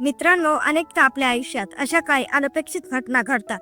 मित्रांनो, अनेकदा आपल्या आयुष्यात अशा काही अनपेक्षित घटना घडतात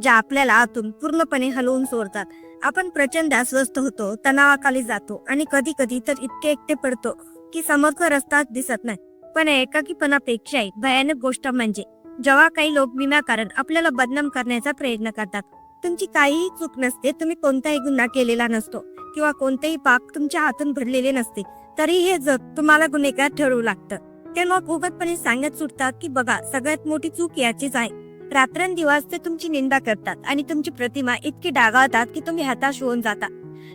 ज्या आपल्याला आतून पूर्णपणे हलवून सोडतात. आपण प्रचंड अस्वस्थ होतो, तणावाखाली जातो आणि कधी कधी तर इतके एकटे पडतो की समोरचा रस्ता दिसत नाही. पण एकाकीपणापेक्षाही भयानक गोष्ट म्हणजे जेव्हा काही लोक विनाकारण आपल्याला बदनाम करण्याचा प्रयत्न करतात. तुमची काहीही चूक नसते, तुम्ही कोणताही गुन्हा केलेला नसतो किंवा कोणतेही पाप तुमच्या हातून घडलेले नसते, तरी हे जग तुम्हाला गुन्हेगार ठरवू लागतं. ते लोक उगतपणे सांगत सुटतात की बघा, सगळ्यात मोठी चूक याचीच आहे. रात्रंदिवस ते तुमची निंदा करतात आणि तुमची प्रतिमा इतकी डागाळतात की तुम्ही हताश होऊन जाता.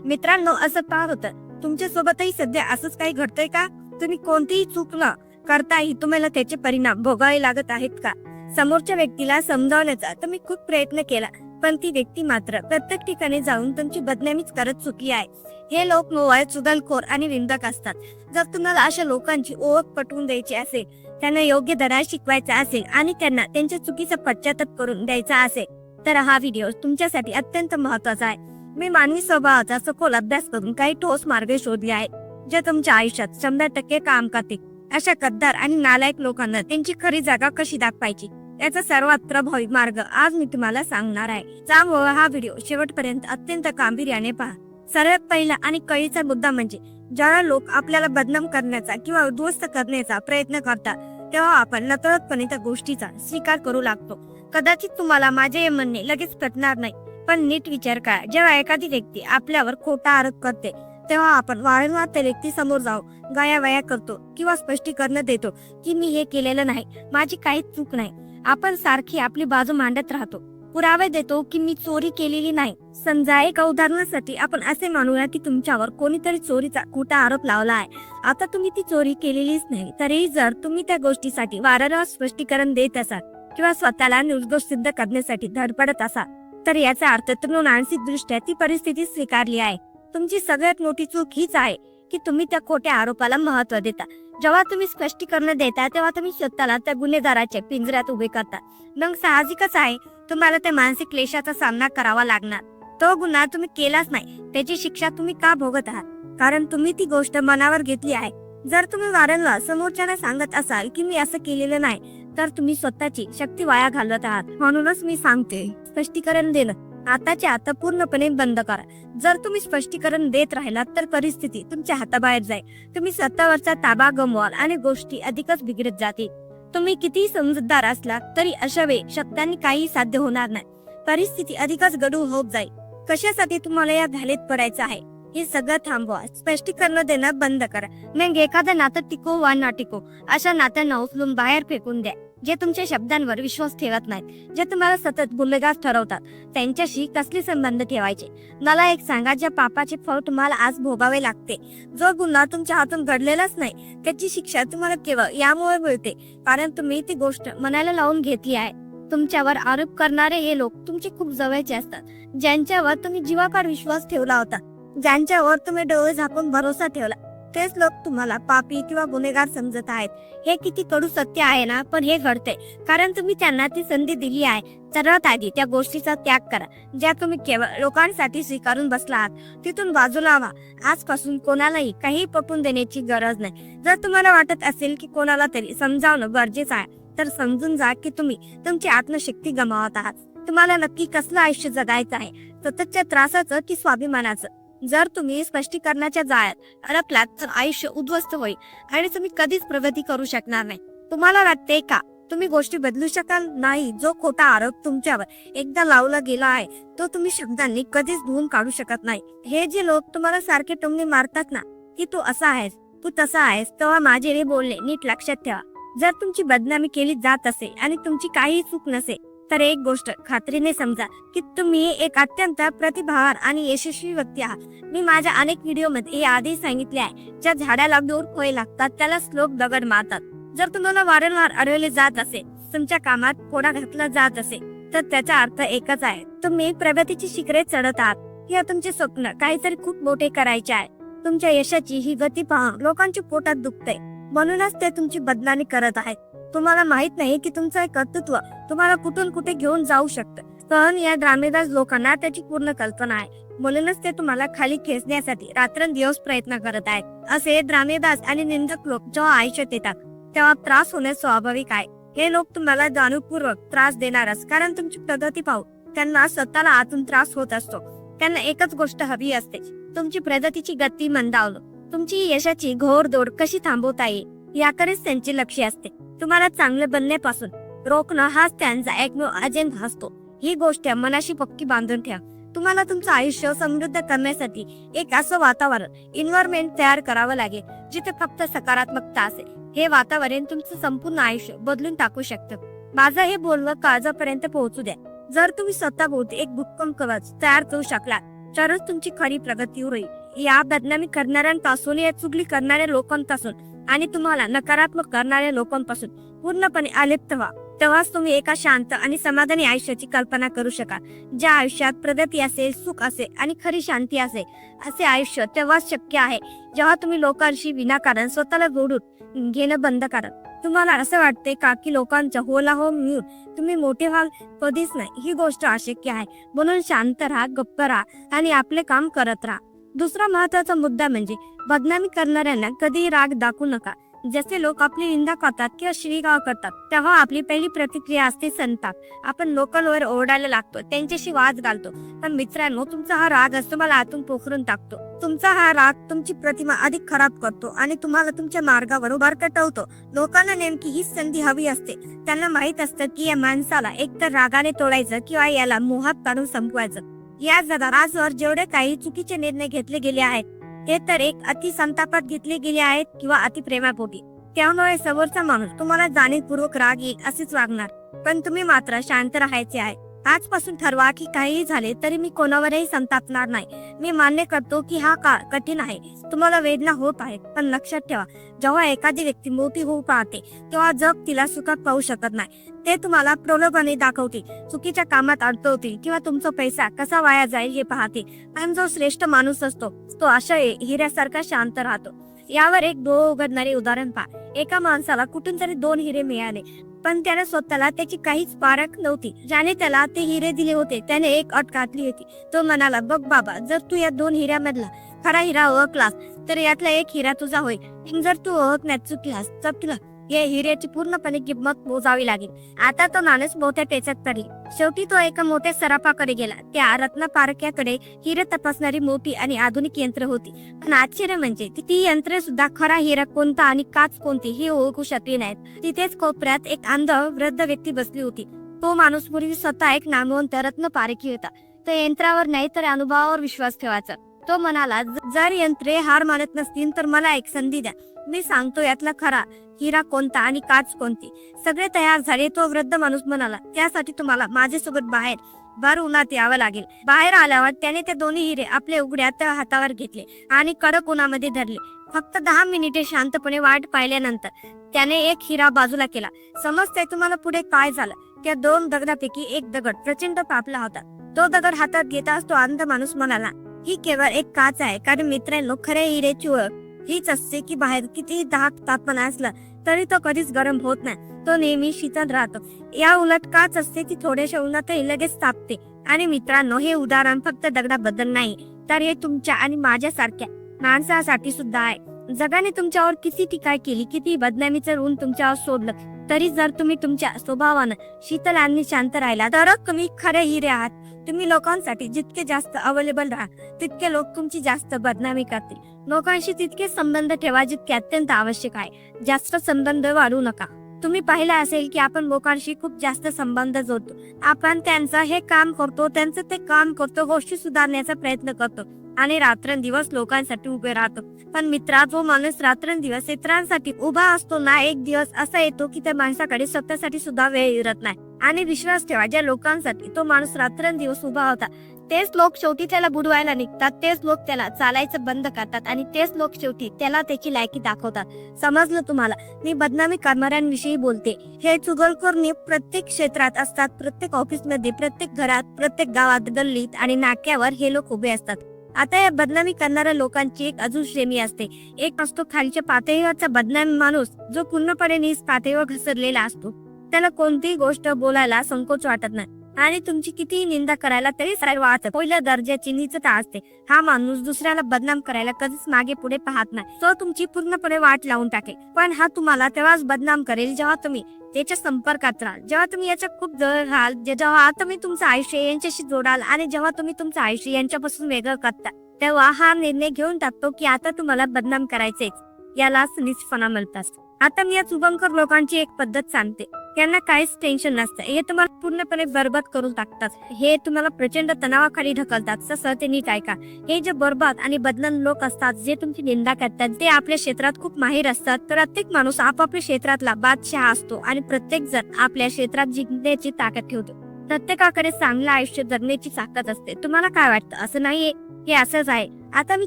मित्रांनो, असं का होतं? तुमच्या सोबतही सध्या असंच काही घडतंय का? तुम्ही कोणतीही चूक न करताही तुम्हाला त्याचे परिणाम भोगावे लागत आहेत का? समोरच्या व्यक्तीला समजावण्याचा तुम्ही खूप प्रयत्न केला, पण ती व्यक्ती मात्र प्रत्येक ठिकाणी जाऊन तुमची बदनामीच करत चुकी आहे. हे लोक मुळात चुगलखोर आणि निंदक असतात. जर तुम्हाला अशा लोकांची ओळख पटवून द्यायची असेल, त्यांना योग्य धडा शिकवायचा असेल आणि त्यांना त्यांच्या चुकीचा पश्चाताप करून द्यायचा असेल, तर हा व्हिडिओ तुमच्यासाठी अत्यंत महत्त्वाचा आहे. मी मानवी स्वभावाचा सखोल अभ्यास करून काही ठोस मार्ग शोधले आहेत जे तुमच्या आयुष्यात 100% काम करतील. अशा गद्दार आणि नालायक लोकांना त्यांची खरी जागा कशी दाखवायची याचा सर्वात प्रभावी मार्ग आज मी तुम्हाला सांगणार आहे. त्यामुळे हा व्हिडिओ शेवटपर्यंत अत्यंत गांभीर्याने पहा. सर्वात पहिला आणि कळीचा मुद्दा म्हणजे जेव्हा लोक आपल्याला बदनाम करण्याचा किंवा उद्ध्वस्त करण्याचा प्रयत्न करतात, तेव्हा आपण नकळतपणे त्या गोष्टीचा स्वीकार करू लागतो. कदाचित तुम्हाला माझे हे म्हणणे लगेच पटणार नाही, पण नीट विचार करा. जेव्हा एखादी व्यक्ती आपल्यावर खोटा आरोप करते, तेव्हा आपण वारंवार त्या व्यक्ती समोर जाऊन गायावाया करतो किंवा स्पष्टीकरण देतो की मी हे केलेलं नाही, माझी काहीच चूक नाही. आपण सारखी आपली बाजू मांडत राहतो, पुरावे देतो की मी चोरी केलेली नाही. समजा एका उदाहरणासाठी आपण असे मानूया की तुमच्यावर कोणीतरी चोरीचा खोटा आरोप लावला आहे. आता तुम्ही ती चोरी केलेलीच नाही, तरीही जर तुम्ही त्या गोष्टीसाठी वारंवार स्पष्टीकरण देत असाल किंवा स्वतःला निर्दोष सिद्ध करण्यासाठी धडपडत असाल, तर याचा अर्थ तुम्ही मानसिक दृष्ट्या ती परिस्थिती स्वीकारली आहे. तुमची सगळ्यात मोठी चूक हीच आहे की तुम्ही त्या खोट्या आरोपाला महत्त्व देता. जेव्हा तुम्ही स्पष्टीकरण देता तेव्हा तुम्ही स्वतःला त्या गुन्हेगाराच्या पिंजऱ्यात उभे करता. मग साहजिकच आहे, तुम्हाला त्या मानसिक क्लेशाचा सामना करावा लागणार. तो गुन्हा तुम्ही केलाच नाही, त्याची शिक्षा तुम्ही का भोगत आहात? कारण तुम्ही ती गोष्ट मनावर घेतली आहे. जर तुम्ही वारंवार समोरच्याला सांगत असाल की मी असं केलेलं नाही, तर तुम्ही स्वतःची शक्ती वाया घालवत आहात. म्हणूनच मी सांगते, स्पष्टीकरण देणं आताच्या आता पूर्णपणे बंद करा. जर तुम्ही स्पष्टीकरण देत राहिलात तर परिस्थिती तुमच्या हाताबाहेर जाईल. तुम्ही स्वतःवरचा ताबा गमवाल आणि गोष्टी अधिकच बिघडत जातील. तुम्ही कितीही समजूतदार असला तरी अशा वेळी शब्दांनी काही साध्य होणार नाही. परिस्थिती अधिकच गढूळ होत जाईल. कशासाठी तुम्हाला या घालीत पडायचं आहे? हे सगळं थांबवा. स्पष्टीकरण देणं बंद करा. मग एखादं नातं टिको वा ना टिको, अशा नात्यांना उचलून बाहेर फेकून द्या. जे तुमच्या शब्दांवर विश्वास ठेवत नाहीत, जे तुम्हाला सतत गुन्हेगार ठरवतात, त्यांच्याशी कसले संबंध ठेवायचे? मला एक सांगा, ज्या पापाचे फळ तुम्हाला आज भोगावे लागते, जो गुन्हा तुमच्या हातून घडलेलाच नाही, त्याची शिक्षा तुम्हाला केवळ यामुळे मिळते कारण तुम्ही ती गोष्ट मनाला लावून घेतली आहे. तुमच्यावर आरोप करणारे हे लोक तुमचे खूप जवळचे असतात, ज्यांच्यावर तुम्ही जीवापाड विश्वास ठेवला होता, ज्यांच्यावर तुम्ही डोळे झाकून भरोसा ठेवला. तेच लोक तुम्हाला पापी किंवा गुन्हेगार समजत आहेत. हे किती कडू सत्य आहे ना, पण हे घडते कारण तुम्ही त्यांना ती संधी दिली आहे. सर्वात आधी त्या गोष्टीचा त्याग करा ज्या तुम्ही केवळ लोकांसाठी स्वीकारून बसला आहात. तिथून बाजूला व्हा. आजपासून कोणालाही काही पटवून देण्याची गरज नाही. जर तुम्हाला वाटत असेल की कोणाला तरी समजावणं गरजेचं आहे, तर समजून जा की तुम्ही तुमची आत्मशक्ती गमावत आहात. तुम्हाला नक्की कसलं आयुष्य जगायचं आहे, सततच्या त्रासाचं की स्वाभिमानाचं? जर तुम्ही स्पष्टीकरणाच्या जाळ्यात अडकलात तर आयुष्य उद्ध्वस्त होईल आणि तुम्ही कधीच प्रगती करू शकणार नाही. तुम्हाला वाटते का तुम्ही गोष्टी बदलू शकाल? नाही. जो खोटा आरोप तुमच्यावर एकदा लावला गेला आहे, तो तुम्ही शब्दांनी कधीच धुवून काढू शकत नाही. हे जे लोक तुम्हाला सारखे टोमणे मारतात ना की तू असा आहेस, तू तसा आहेस, तेव्हा माझे हे बोलणे नीट लक्षात ठेवा. जर तुमची बदनामी केली जात असेल आणि तुमची काही चूक नसेल, तर एक गोष्ट खात्रीने समजा की तुम्ही एक अत्यंत प्रतिभावान आणि यशस्वी व्यक्ती आहात. मी माझ्या अनेक व्हिडिओमध्ये आधी सांगितले आहे, ज्या झाडाला दूर फळे लागतात त्याला लोक दगड मारतात. जर तुम्हाला वारंवार अडवले जात असेल, तुमच्या कामात कोडा घातला जात असेल, तर त्याचा अर्थ एकच आहे, तुम्ही प्रगतीची शिखरे चढत आहात किंवा तुमचे स्वप्न काहीतरी खूप मोठे करायचे आहे. तुमच्या यशाची ही गती पाहून लोकांच्या पोटात दुखते, म्हणूनच ते तुमची बदनामी करत आहेत. तुम्हाला माहित नाही की तुमचं एक कर्तृत्व तुम्हाला कुठून कुठे घेऊन जाऊ शकतं. पण या ड्रामेबाज लोकांना त्याची पूर्ण कल्पना आहे, म्हणूनच ते तुम्हाला खाली खेचण्यासाठी रात्रंदिवस प्रयत्न करत आहेत. असे ड्रामेबाज आणि निंदक लोक जेव्हा आयुष्यात येतात तेव्हा त्रास होणे स्वाभाविक आहे. हे लोक तुम्हाला जाणीवपूर्वक त्रास देणारच, कारण तुमची प्रगती पाहू त्यांना स्वतःला आतून त्रास होत असतो. त्यांना एकच गोष्ट हवी असते, तुमची प्रगतीची गती मंदावणं, तुमची यशाची घोरदौड कशी थांबवता येईल याकडेच त्यांचे लक्ष असते. तुम्हाला चांगले बनण्यापासून रोखणं हाच त्यांचा एकमेव अजेंडा असतो. ही गोष्ट मनाशी पक्की बांधून ठेवा. तुम्हाला तुमचं आयुष्य समृद्ध करण्यासाठी एक असं वातावरण, एन्व्हायरमेंट तयार करावं लागेल जिथे फक्त सकारात्मकता असेल. हे वातावरण तुमचं संपूर्ण आयुष्य बदलून टाकू शकतं. माझं हे बोलणं काळजापर्यंत पोहोचू द्या. जर तुम्ही स्वतःभोवती एक भक्कम कवच तयार करू शकला तरच तुमची खरी प्रगती होईल. या बदनामी करणाऱ्यांपासून, या चुगली करणाऱ्या लोकांपासून आणि तुम्हाला नकारात्मक करणाऱ्या लोकांपासून पूर्णपणे अलिप्त व्हा. तेव्हाच तुम्ही एका शांत आणि समाधानी आयुष्याची कल्पना करू शकाल. ज्या आयुष्यात प्रगती असेल, सुख असेल आणि खरी शांती असेल. असे आयुष्य तेव्हाच शक्य आहे जेव्हा तुम्ही लोकांशी विनाकारण स्वतःला जोडून घेणं बंद करा. तुम्हाला असं वाटते का की लोकांच्या होला हो मिळून तुम्ही मोठे व्हाल? कधीच नाही. ही गोष्ट अशक्य आहे. म्हणून शांत राहा, गप्प राहा आणि आपले काम करत राहा. दुसरा महत्वाचा मुद्दा म्हणजे बदनामी करणाऱ्यांना कधीही राग दाखवू नका. जसे लोक आपली निंदा करतात किंवा शिवीगाळ करतात तेव्हा आपली पहिली प्रतिक्रिया असते संताप. आपण लोकांवर ओरडायला लागतो, त्यांच्याशी वाद घालतो. पण मित्रांनो, तुमचा हा राग तुम्हाला आतून पोखरून टाकतो. तुमचा हा राग तुमची प्रतिमा अधिक खराब करतो आणि तुम्हाला तुमच्या मार्गावर भरकटवतो. लोकांना नेमकी हीच संधी हवी असते. त्यांना माहित असतं की या माणसाला एकतर रागाने तोडायचं किंवा याला मोहात काढून संपवायचं. या जगात आजवर जेवढे काही चुकीचे निर्णय घेतले गेले आहेत ते तर एक अति संतापात घेतले गेले आहेत किंवा अति प्रेमापोटी. त्यामुळे समोरचा माणूस तुम्हाला जाणीवपूर्वक राग येईल असेच वागणार. पण तुम्ही मात्र शांत राहायचे आहे. आजपासून ठरवा की काहीही झाले तरी मी कोणावरही संतापणार नाही. मी मान्य करतो की हा काळ कठीण आहे, तुम्हाला वेदना होत आहे. पण लक्षात ठेवा, जेव्हा एखादी व्यक्ती मोठी होऊ पाहते तेव्हा जग तिला सुखात पाहू शकत नाही. ते तुम्हाला प्रलोभने दाखवतील, चुकीच्या कामात अडकवतील किंवा तुमचा पैसा कसा वाया जाईल हे पाहतील. पण जो श्रेष्ठ माणूस असतो तो अशा हिऱ्यासारखा शांत राहतो. यावर एक डोळे उघडणारे उदाहरण पहा. एका माणसाला कुठून तरी 2 हिरे मिळाले, पण त्याने स्वतःला त्याची काहीच पारख नव्हती. ज्याने त्याला ते हिरे दिले होते त्याने एक अट घातली होती. तो म्हणाला, बघ बाबा, जर तू या 2 हिऱ्यामधला खरा हिरा ओळखलास तर यातला एक हिरा तुझा होईल. जर तू ओळखण्यात चुकलास तर तुला या हिऱ्याची पूर्णपणे किंमत मोजावी लागेल. आता तो माणूस मोठ्या टेचात पडली. शेवटी तो एका मोठ्या सराफाकडे गेला. त्या रत्नपारख्याकडे हिरे तपासणारी मोठी आणि आधुनिक यंत्र होती. पण आश्चर्य म्हणजे ती यंत्रे सुद्धा खरा हिरा कोणता आणि काच कोणती हे ओळखू शकली नाहीत. तिथेच कोपऱ्यात एक अंध वृद्ध व्यक्ती बसली होती. तो माणूस पूर्वी स्वतः एक नामवंत रत्नपारखी होता. तो यंत्रावर नाही तर अनुभवावर विश्वास ठेवायचा. तो म्हणाला, जर यंत्रे हार मानत नसतील तर मला एक संधी द्या. मी सांगतो यातला खरा हिरा कोणता आणि काच कोणती. सगळे तयार झाले. तो वृद्ध माणूस म्हणाला, त्यासाठी तुम्हाला माझ्यासोबत बाहेर भर उन्हात यावं लागेल. बाहेर आल्यावर त्याने ते दोन्ही हिरे आपल्या उघड्या हातावर घेतले आणि कडक उन्हामध्ये धरले. फक्त 10 मिनिटे शांतपणे वाट पाहिल्यानंतर त्याने एक हिरा बाजूला केला. समजतंय तुम्हाला पुढे काय झालं? त्या 2 दगडापैकी एक दगड प्रचंड तापला होता. तो दगड हातात घेताच तो अंध माणूस म्हणाला, ही केवळ एक काच आहे. कारण मित्रांनो, खऱ्या हिऱ्याची ओळख हीच असते की बाहेर कितीही दाट तापमान असलं तरी तो कधीच गरम होत नाही. तो नेहमी शीतल राहतो. या उलट काच असते ती थोड्याशा उन्हातही लगेच तापते. आणि मित्रांनो, हे उदाहरण फक्त दगडाबद्दल नाही तर हे तुमच्या आणि माझ्यासारख्या माणसासाठी सुद्धा आहे. जगाने तुमच्यावर किती टीका केली, किती बदनामीचं ऋण तुमच्यावर सोडलं तरी जर तुम्ही तुमच्या स्वभावानं शीतल आणि शांत राहिला तरच तुम्ही खरे हिरे आहात. तुम्ही लोकांसाठी जितके जास्त अवेलेबल राहा तितके लोक तुमची जास्त बदनामी करतील. लोकांशी तितके संबंध ठेवा जितके अत्यंत आवश्यक आहे. जास्त संबंध वाढवू नका. तुम्ही पाहिलं असेल की आपण लोकांशी खूप जास्त संबंध जोडतो. आपण त्यांचं हे काम करतो, त्यांचं ते काम करतो, गोष्टी सुधारण्याचा प्रयत्न करतो आणि रात्रंदिवस लोकांसाठी उभे राहतो. पण मित्रा, जो माणूस रात्रंदिवस इतरांसाठी उभा असतो ना, एक दिवस असा येतो की त्या माणसाकडे स्वतःसाठी सुद्धा वेळ उरत नाही. आणि विश्वास ठेवा, ज्या लोकांसाठी तो माणूस रात्रंदिवस उभा होता तेच लोक शेवटी त्याला बुडवायला निघतात. तेच लोक त्याला चालायचं बंद करतात आणि तेच लोक शेवटी त्याला त्याची लायकी दाखवतात. समजलं तुम्हाला? मी बदनामी करणाऱ्यांविषयी बोलते. हे चुगलखोर प्रत्येक क्षेत्रात असतात. प्रत्येक ऑफिसमध्ये, प्रत्येक घरात, प्रत्येक गावात, गल्लीत आणि नाक्यावर हे लोक उभे असतात. आता या बदनामी करणाऱ्या लोकांची एक अजून श्रेणी असते. एक असतो खालच्या पातळीवरचा बदनामी माणूस, जो पूर्णपणे नीच पातळीवर घसरलेला असतो. त्याला कोणतीही गोष्ट बोलायला संकोच वाटत नाही. आणि तुमची कितीही निंदा करायला तरी सरळ वाटत. पहिल्या दर्जाची नीचता असते. हा माणूस दुसऱ्याला बदनाम करायला कधीच मागे पुढे पाहत नाही. तो तुमची पूर्णपणे वाट लावून टाकेल. पण हा तुम्हाला तेव्हाच बदनाम करेल जेव्हा तुम्ही त्याच्या संपर्कात राहाल, जेव्हा तुम्ही याच्या खूप जवळ राहाल, जेव्हा तुम्ही तुमचं आयुष्य यांच्याशी जोडाल आणि जेव्हा तुम्ही तुमचं आयुष्य यांच्यापासून वेगळं करता, तेव्हा हा निर्णय घेऊन टाकतो की आता तुम्हाला बदनाम करायचेच. यालाच नीचपणा म्हणतात. आता मी या शुभंकर लोकांची एक पद्धत सांगते. त्यांना काहीच टेन्शन नसतं. हे तुम्हाला पूर्णपणे बरबाद करून टाकतात. हे तुम्हाला प्रचंड तणावाखाली ढकलतात. तसं ते नीट ऐका. हे जे बरबाद आणि बदनाम लोक असतात, जे तुमची निंदा करतात, ते आपल्या क्षेत्रात खूप माहिर असतात. प्रत्येक माणूस आपापल्या क्षेत्रातला बादशाह असतो आणि प्रत्येक जण आपल्या क्षेत्रात जिंकण्याची ताकद ठेवतो. प्रत्येकाकडे चांगलं आयुष्य जगण्याची ताकद असते. तुम्हाला काय वाटतं? असं नाहीये, हे असंच आहे. आता मी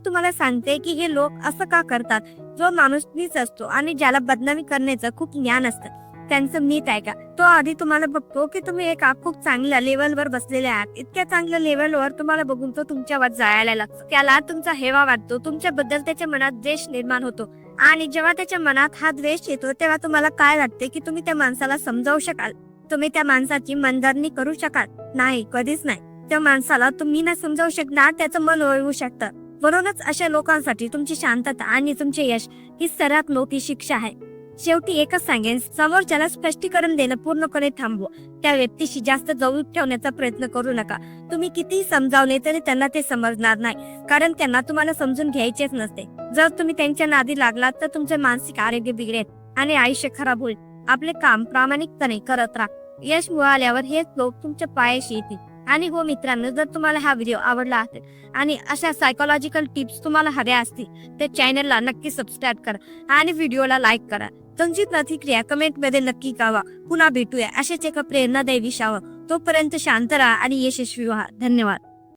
तुम्हाला सांगते की हे लोक असं का करतात. जो माणूस नीच असतो आणि ज्याला बदनामी करण्याचं खूप ज्ञान असतं, त्यांचं नीट ऐका. तो आधी तुम्हाला बघतो की तुम्ही एका खूप चांगल्या लेवलवर बसलेले आहात. इतक्या चांगल्या लेवलवर तुम्हाला बघून तो तुमच्यावर जायला लागतो. त्याला तुमचा हेवा वाटतो. तुमच्याबद्दल त्याच्या मनात द्वेष निर्माण होतो. आणि जेव्हा त्याच्या मनात हा द्वेष येतो, तेव्हा तुम्हाला काय वाटते की तुम्ही त्या माणसाला समजावू शकाल? तुम्ही त्या माणसाची मनधरणी करू शकाल? नाही, कधीच नाही. त्या माणसाला तुम्ही न समजावू शकणार, त्याचं मन वळवू शकतं. म्हणूनच अशा लोकांसाठी तुमची शांतता आणि तुमचे यश ही सर्वात मोठी शिक्षा आहे. शेवटी एकच सांगेन, समोरच्याला स्पष्टीकरण देणं पूर्णपणे थांबवा. त्या व्यक्तीशी जास्त जवळ ठेवण्याचा प्रयत्न करू नका. तुम्ही कितीही समजावले तरी त्यांना ते समजणार नाही, कारण त्यांना तुम्हाला समजून घ्यायचेच नसते. जर तुम्ही त्यांच्या नादी लागलात तर तुमचे मानसिक आरोग्य बिघडेल आणि आयुष्य खराब होईल. आपले काम प्रामाणिकपणे करत राहा. यश मिळाल्यावर हेच लोक तुमच्या पायाशी येतील. आणि हो मित्रांनो, जर तुम्हाला हा व्हिडिओ आवडला असेल आणि अशा सायकोलॉजिकल टिप्स तुम्हाला हव्या असतील तर चॅनलला नक्की सबस्क्राईब करा आणि व्हिडिओला लाईक करा. तुमची प्रतिक्रिया कमेंट मध्ये नक्की कळवा. पुन्हा भेटूया अशाच एका प्रेरणादायी विषयावर. तोपर्यंत शांत राहा आणि यशस्वी व्हा. धन्यवाद.